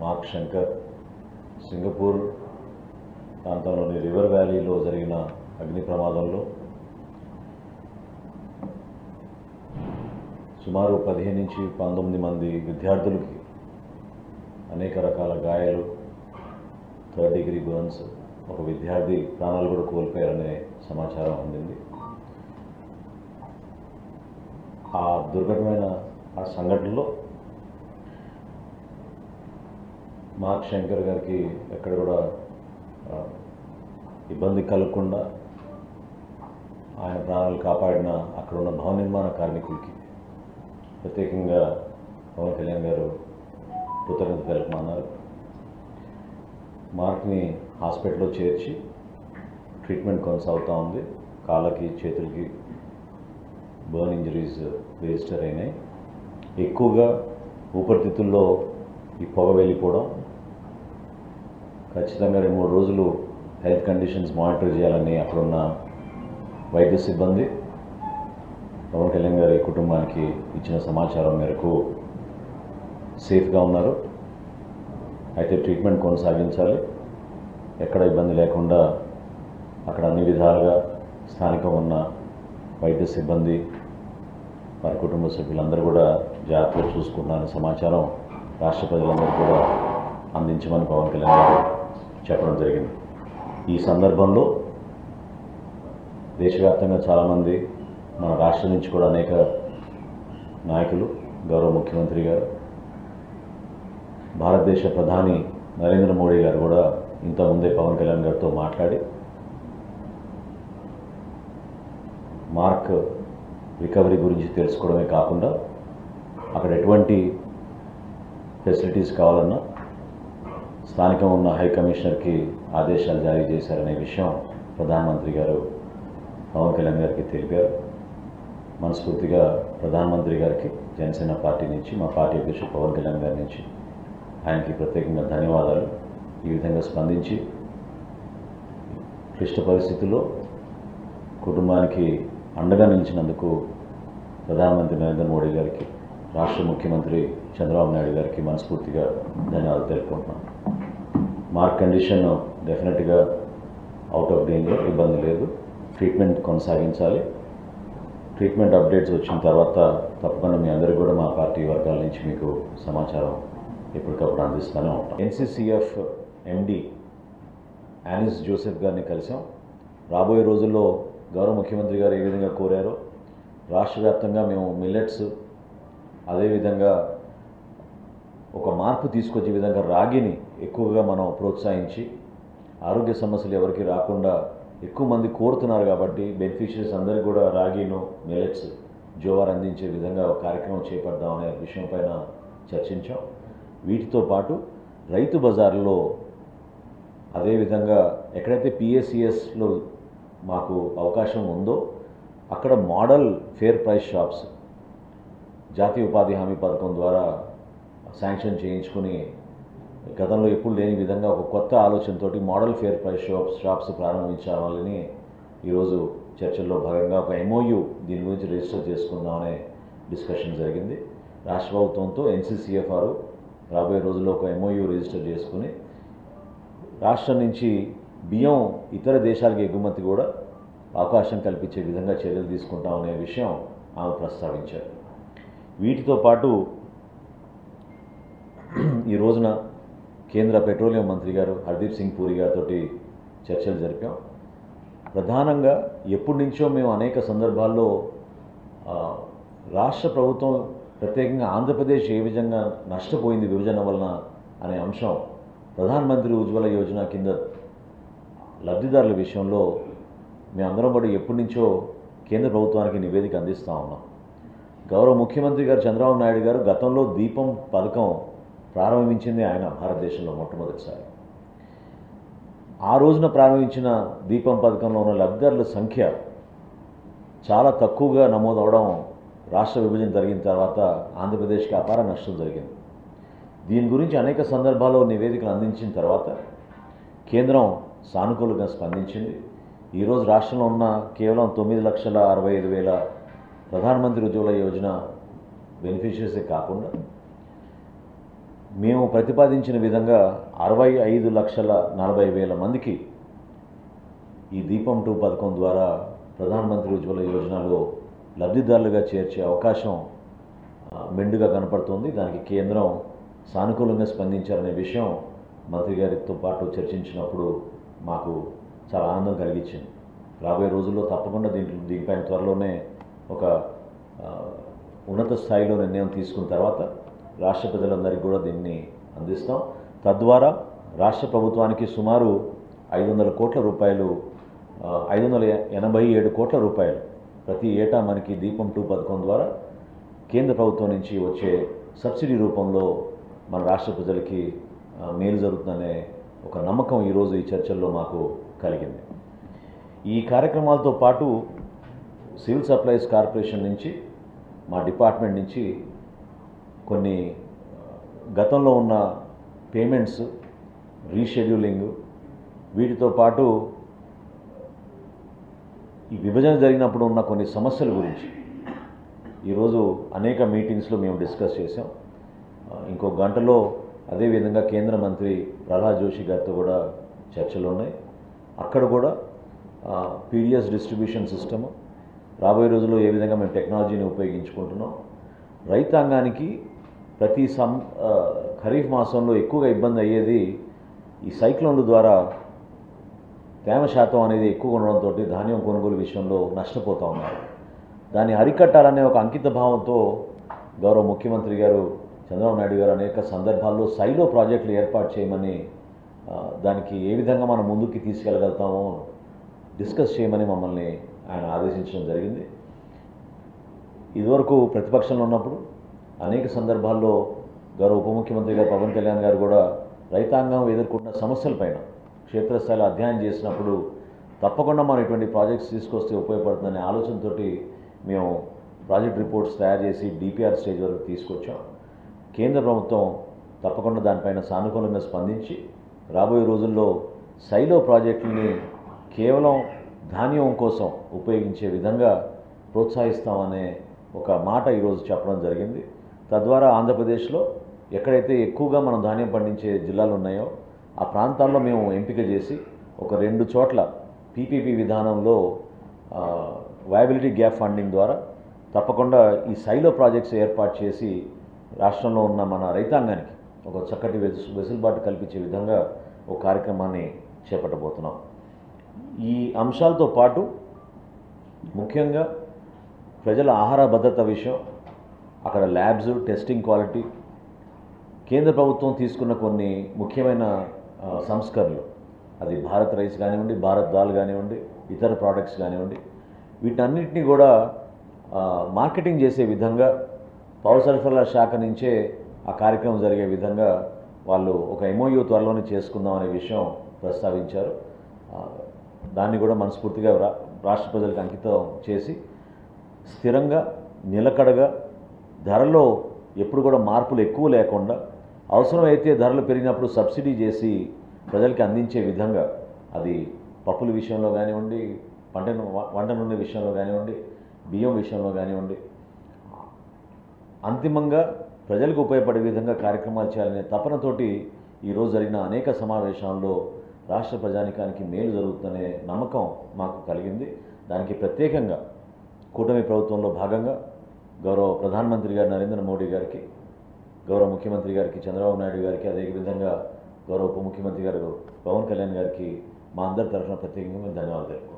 Mark Shankar Singapore ప్రాంతంలోని river వ్యాలీలో జరిగిన అగ్ని ప్రమాదంలో సుమారు 15 నుంచి 19 మంది విద్యార్థులకి అనేక రకాల గాయాలు, 3rd డిగ్రీ బర్న్స్, ఒక విద్యార్థి ప్రాణాలు కూడా కోల్పోయారనే సమాచారం అందింది. ఆ దుర్ఘటమైన ఆ సంఘటనలో మార్క్ శంకర్ గారికి ఎక్కడ కూడా ఇబ్బంది కలగకుండా ఆయన ప్రాణాలు కాపాడిన అక్కడ ఉన్న భవన నిర్మాణ కార్మికులకి ప్రత్యేకంగా పవన్ కళ్యాణ్ గారు కృతజ్ఞత తెలుపమన్నారు. మార్క్ని హాస్పిటల్లో చేర్చి ట్రీట్మెంట్ కొనసాగుతూ ఉంది. కాళ్ళకి చేతులకి బర్న్ ఇంజరీస్ రిజిస్టర్ అయినాయి. ఎక్కువగా ఊపిరితిత్తుల్లో ఈ పొగ వెళ్ళిపోవడం, ఖచ్చితంగా 2-3 రోజులు హెల్త్ కండిషన్స్ మానిటర్ చేయాలని అక్కడున్న వైద్య సిబ్బంది పవన్ కళ్యాణ్ గారి కుటుంబానికి ఇచ్చిన సమాచారం మేరకు సేఫ్గా ఉన్నారు. అయితే ట్రీట్మెంట్ కొనసాగించాలి, ఎక్కడ ఇబ్బంది లేకుండా అక్కడ అన్ని విధాలుగా స్థానికంగా ఉన్న వైద్య సిబ్బంది వారి కుటుంబ సభ్యులందరూ కూడా జాగ్రత్తగా చూసుకుంటున్నారని సమాచారం రాష్ట్ర ప్రజలందరూ కూడా అందించమని పవన్ కళ్యాణ్ గారు చెప్పడం జరిగింది. ఈ సందర్భంలో దేశవ్యాప్తంగా చాలామంది, మన రాష్ట్రం నుంచి కూడా అనేక నాయకులు, గౌరవ ముఖ్యమంత్రి గారు, భారతదేశ ప్రధాని నరేంద్ర మోడీ గారు కూడా ఇంతకుముందే పవన్ కళ్యాణ్ గారితో మాట్లాడి మార్క్ రికవరీ గురించి తెలుసుకోవడమే కాకుండా అక్కడ ఎటువంటి ఫెసిలిటీస్ కావాలన్నా స్థానికంగా ఉన్న హై కమిషనర్కి ఆదేశాలు జారీ చేశారనే విషయం ప్రధానమంత్రి గారు పవన్ కళ్యాణ్ గారికి తెలిపారు. మనస్ఫూర్తిగా ప్రధానమంత్రి గారికి జనసేన పార్టీ నుంచి, మా పార్టీ అధ్యక్షుడు పవన్ కళ్యాణ్ గారి నుంచి ఆయనకి ప్రత్యేకంగా ధన్యవాదాలు. ఈ విధంగా స్పందించి క్లిష్ట పరిస్థితుల్లో కుటుంబానికి అండగా నిలిచినందుకు ప్రధానమంత్రి నరేంద్ర మోడీ గారికి, రాష్ట్ర ముఖ్యమంత్రి చంద్రబాబు నాయుడు గారికి మనస్ఫూర్తిగా ధన్యవాదాలు తెలుపుకుంటున్నాను. మార్క్ కండిషన్ డెఫినెట్గా అవుట్ ఆఫ్ డేంజర్, ఇబ్బంది లేదు. ట్రీట్మెంట్ కొనసాగించాలి. ట్రీట్మెంట్ అప్డేట్స్ వచ్చిన తర్వాత తప్పకుండా మీ అందరికీ కూడా మా పార్టీ వర్గాల నుంచి మీకు సమాచారం ఎప్పటికప్పుడు అందిస్తూనే ఉంటాం. NCCF MD యానిస్ జోసెఫ్ గారిని కలిసాం. రాబోయే రోజుల్లో గౌరవ ముఖ్యమంత్రి గారు ఏ విధంగా కోరారో రాష్ట్ర వ్యాప్తంగా మేము మిల్లెట్స్, అదేవిధంగా ఒక మార్పు తీసుకొచ్చే విధంగా రాగిని ఎక్కువగా మనం ప్రోత్సహించి ఆరోగ్య సమస్యలు ఎవరికి రాకుండా ఎక్కువ మంది కోరుతున్నారు కాబట్టి బెనిఫిషరీస్ అందరికీ కూడా రాగిను, మిల్లెట్స్, జోవార్ అందించే విధంగా ఒక కార్యక్రమం చేపడదామనే విషయం పైన చర్చించాం. వీటితో పాటు రైతు బజార్లో, అదేవిధంగా ఎక్కడైతే PACSలో మాకు అవకాశం ఉందో అక్కడ మోడల్ ఫేర్ ప్రైస్ షాప్స్ జాతీయ ఉపాధి హామీ పథకం ద్వారా శాంక్షన్ చేయించుకుని గతంలో ఎప్పుడు లేని విధంగా ఒక కొత్త ఆలోచనతో మోడల్ ఫేర్ ప్రైస్ షాప్స్ ప్రారంభించాలని ఈరోజు చర్చల్లో భాగంగా ఒక MOU దీని గురించి రిజిస్టర్ చేసుకుందామనే డిస్కషన్ జరిగింది. రాష్ట్ర ప్రభుత్వంతో NCCFR రాబోయే రోజుల్లో ఒక MOU రిజిస్టర్ చేసుకుని రాష్ట్రం నుంచి బియ్యం ఇతర దేశాలకు ఎగుమతి కూడా అవకాశం కల్పించే విధంగా చర్యలు తీసుకుంటామనే విషయం ఆమె ప్రస్తావించారు. వీటితో పాటు ఈ రోజున కేంద్ర పెట్రోలియం మంత్రి గారు హర్దీప్ సింగ్ పూరి గారితో చర్చలు జరిపాం. ప్రధానంగా ఎప్పటి నుంచో మేము అనేక సందర్భాల్లో రాష్ట్ర ప్రభుత్వం, ప్రత్యేకంగా ఆంధ్రప్రదేశ్ ఏ విధంగా నష్టపోయింది విభజన వలన అనే అంశం ప్రధానమంత్రి ఉజ్వల యోజన కింద లబ్ధిదారుల విషయంలో మేమందరం కూడా ఎప్పటి నుంచో కేంద్ర ప్రభుత్వానికి నివేదిక అందిస్తూ ఉన్నాం. గౌరవ ముఖ్యమంత్రి గారు చంద్రబాబు నాయుడు గారు గతంలో దీపం పథకం ప్రారంభించింది ఆయన భారతదేశంలో మొట్టమొదటిసారి. ఆ రోజున ప్రారంభించిన దీపం పథకంలో ఉన్న లబ్ధిదారుల సంఖ్య చాలా తక్కువగా నమోదవడం రాష్ట్ర విభజన జరిగిన తర్వాత ఆంధ్రప్రదేశ్కి అపార నష్టం జరిగింది. దీని గురించి అనేక సందర్భాల్లో నివేదికలు అందించిన తర్వాత కేంద్రం సానుకూలంగా స్పందించింది. ఈరోజు రాష్ట్రంలో ఉన్న కేవలం 9,65,000 ప్రధానమంత్రి ఉజ్వల యోజన బెనిఫిషరీసే కాకుండా మేము ప్రతిపాదించిన విధంగా 65,40,000 మందికి ఈ దీపం 2 పథకం ద్వారా ప్రధానమంత్రి ఉజ్వల యోజనలో లబ్ధిదారులుగా చేర్చే అవకాశం మెండుగా కనపడుతుంది. దానికి కేంద్రం సానుకూలంగా స్పందించారనే విషయం మంత్రి గారితో పాటు చర్చించినప్పుడు మాకు చాలా ఆనందం కలిగించింది. రాబోయే రోజుల్లో తప్పకుండా దీనిపైన త్వరలోనే ఒక ఉన్నత స్థాయిలో నిర్ణయం తీసుకున్న తర్వాత రాష్ట్ర ప్రజలందరికీ కూడా దీన్ని అందిస్తాం. తద్వారా రాష్ట్ర ప్రభుత్వానికి సుమారు 500 కోట్ల రూపాయలు 587 కోట్ల రూపాయలు ప్రతి ఏటా మనకి దీపం 2 పథకం ద్వారా కేంద్ర ప్రభుత్వం నుంచి వచ్చే సబ్సిడీ రూపంలో మన రాష్ట్ర ప్రజలకి మేలు జరుగుతుందనే ఒక నమ్మకం ఈరోజు ఈ చర్చల్లో మాకు కలిగింది. ఈ కార్యక్రమాలతో పాటు సివిల్ సప్లైస్ కార్పొరేషన్ నుంచి మా డిపార్ట్మెంట్ నుంచి కొన్ని గతంలో ఉన్న పేమెంట్స్ రీషెడ్యూలింగ్ వీటితో పాటు ఈ విభజన జరిగినప్పుడు ఉన్న కొన్ని సమస్యల గురించి ఈరోజు అనేక మీటింగ్స్లో మేము డిస్కస్ చేసాం. ఇంకో గంటలో అదేవిధంగా కేంద్ర మంత్రి ప్రహ్లాద్ జోషి గారితో కూడా చర్చలు ఉన్నాయి. అక్కడ కూడా పీడిఎస్ డిస్ట్రిబ్యూషన్ సిస్టమ్ రాబోయే రోజుల్లో ఏ విధంగా మేము టెక్నాలజీని ఉపయోగించుకుంటున్నాం, రైతాంగానికి ప్రతి ఖరీఫ్ మాసంలో ఎక్కువగా ఇబ్బంది అయ్యేది ఈ సైక్లోన్ల ద్వారా తేమ శాతం అనేది ఎక్కువగా ఉండడంతో ధాన్యం కొనుగోలు విషయంలో నష్టపోతూ ఉన్నారు. దాన్ని అరికట్టాలనే ఒక అంకిత భావంతో గౌరవ ముఖ్యమంత్రి గారు చంద్రబాబు నాయుడు గారు అనేక సందర్భాల్లో సైలో ప్రాజెక్టులు ఏర్పాటు చేయమని దానికి ఏ విధంగా మనం ముందుకు తీసుకెళ్ళగలుగుతామో డిస్కస్ చేయమని మమ్మల్ని ఆయన ఆదేశించడం జరిగింది. ఇదివరకు ప్రతిపక్షంలో ఉన్నప్పుడు అనేక సందర్భాల్లో గౌరవ ఉప ముఖ్యమంత్రి గారు పవన్ కళ్యాణ్ గారు కూడా రైతాంగం ఎదుర్కొంటున్న సమస్యలపైన క్షేత్రస్థాయిలో అధ్యయనం చేసినప్పుడు తప్పకుండా మనం ఇటువంటి ప్రాజెక్ట్స్ తీసుకొస్తే ఉపయోగపడుతుందనే ఆలోచనతో మేము ప్రాజెక్ట్ రిపోర్ట్స్ తయారు చేసి డిపిఆర్ స్టేజ్ వరకు తీసుకొచ్చాం. కేంద్ర ప్రభుత్వం తప్పకుండా దానిపైన సానుకూలంగా స్పందించి రాబోయే రోజుల్లో సైలో ప్రాజెక్టులని కేవలం ధాన్యం కోసం ఉపయోగించే విధంగా ప్రోత్సహిస్తామనే ఒక మాట ఈరోజు చెప్పడం జరిగింది. తద్వారా ఆంధ్రప్రదేశ్లో ఎక్కడైతే ఎక్కువగా మనం ధాన్యం పండించే జిల్లాలు ఉన్నాయో ఆ ప్రాంతాల్లో మేము ఎంపిక చేసి ఒక 2 చోట్ల పీపీపీ విధానంలో వయబిలిటీ గ్యాప్ ఫండింగ్ ద్వారా తప్పకుండా ఈ సైలో ప్రాజెక్ట్స్ ఏర్పాటు చేసి రాష్ట్రంలో ఉన్న మన రైతాంగానికి ఒక చక్కటి వెసులుబాటు కల్పించే విధంగా ఒక కార్యక్రమాన్ని చేపట్టబోతున్నాం. ఈ అంశాలతో పాటు ముఖ్యంగా ప్రజల ఆహార భద్రత విషయం, అక్కడ ల్యాబ్స్, టెస్టింగ్ క్వాలిటీ, కేంద్ర ప్రభుత్వం తీసుకున్న కొన్ని ముఖ్యమైన సంస్కరణలు, అది భారత్ రైస్ కానివ్వండి, భారత్ దాల్ కానివ్వండి, ఇతర ప్రోడక్ట్స్ కానివ్వండి, వీటన్నిటిని కూడా మార్కెటింగ్ చేసే విధంగా పౌర సరఫరాల శాఖ నుంచే ఆ కార్యక్రమం జరిగే విధంగా వాళ్ళు ఒక ఎంఓయూ త్వరలోనే చేసుకుందాం అనే విషయం ప్రస్తావించారు. దాన్ని కూడా మనస్ఫూర్తిగా రాష్ట్ర ప్రజలకు అంకితం చేసి స్థిరంగా నిలకడగా ధరలో ఎప్పుడు కూడా మార్పులు ఎక్కువ లేకుండా అవసరమైతే ధరలు పెరిగినప్పుడు సబ్సిడీ చేసి ప్రజలకి అందించే విధంగా, అది పప్పుల విషయంలో కానివ్వండి, వంట నూనె విషయంలో కానివ్వండి, బియ్యం విషయంలో కానివ్వండి, అంతిమంగా ప్రజలకు ఉపయోగపడే విధంగా కార్యక్రమాలు చేయాలనే తపనతోటి ఈరోజు జరిగిన అనేక సమావేశాల్లో రాష్ట్ర ప్రజానికానికి మేలు జరుగుతుందనే నమ్మకం మాకు కలిగింది. దానికి ప్రత్యేకంగా కూటమి ప్రభుత్వంలో భాగంగా గౌరవ ప్రధానమంత్రి గారు నరేంద్ర మోడీ గారికి, గౌరవ ముఖ్యమంత్రి గారికి చంద్రబాబు నాయుడు గారికి, అదేవిధంగా గౌరవ ఉప ముఖ్యమంత్రి గారు పవన్ కళ్యాణ్ గారికి మా అందరి తరఫున ప్రత్యేకంగా మేము ధన్యవాదాలు తెలుపుకుంటున్నాం.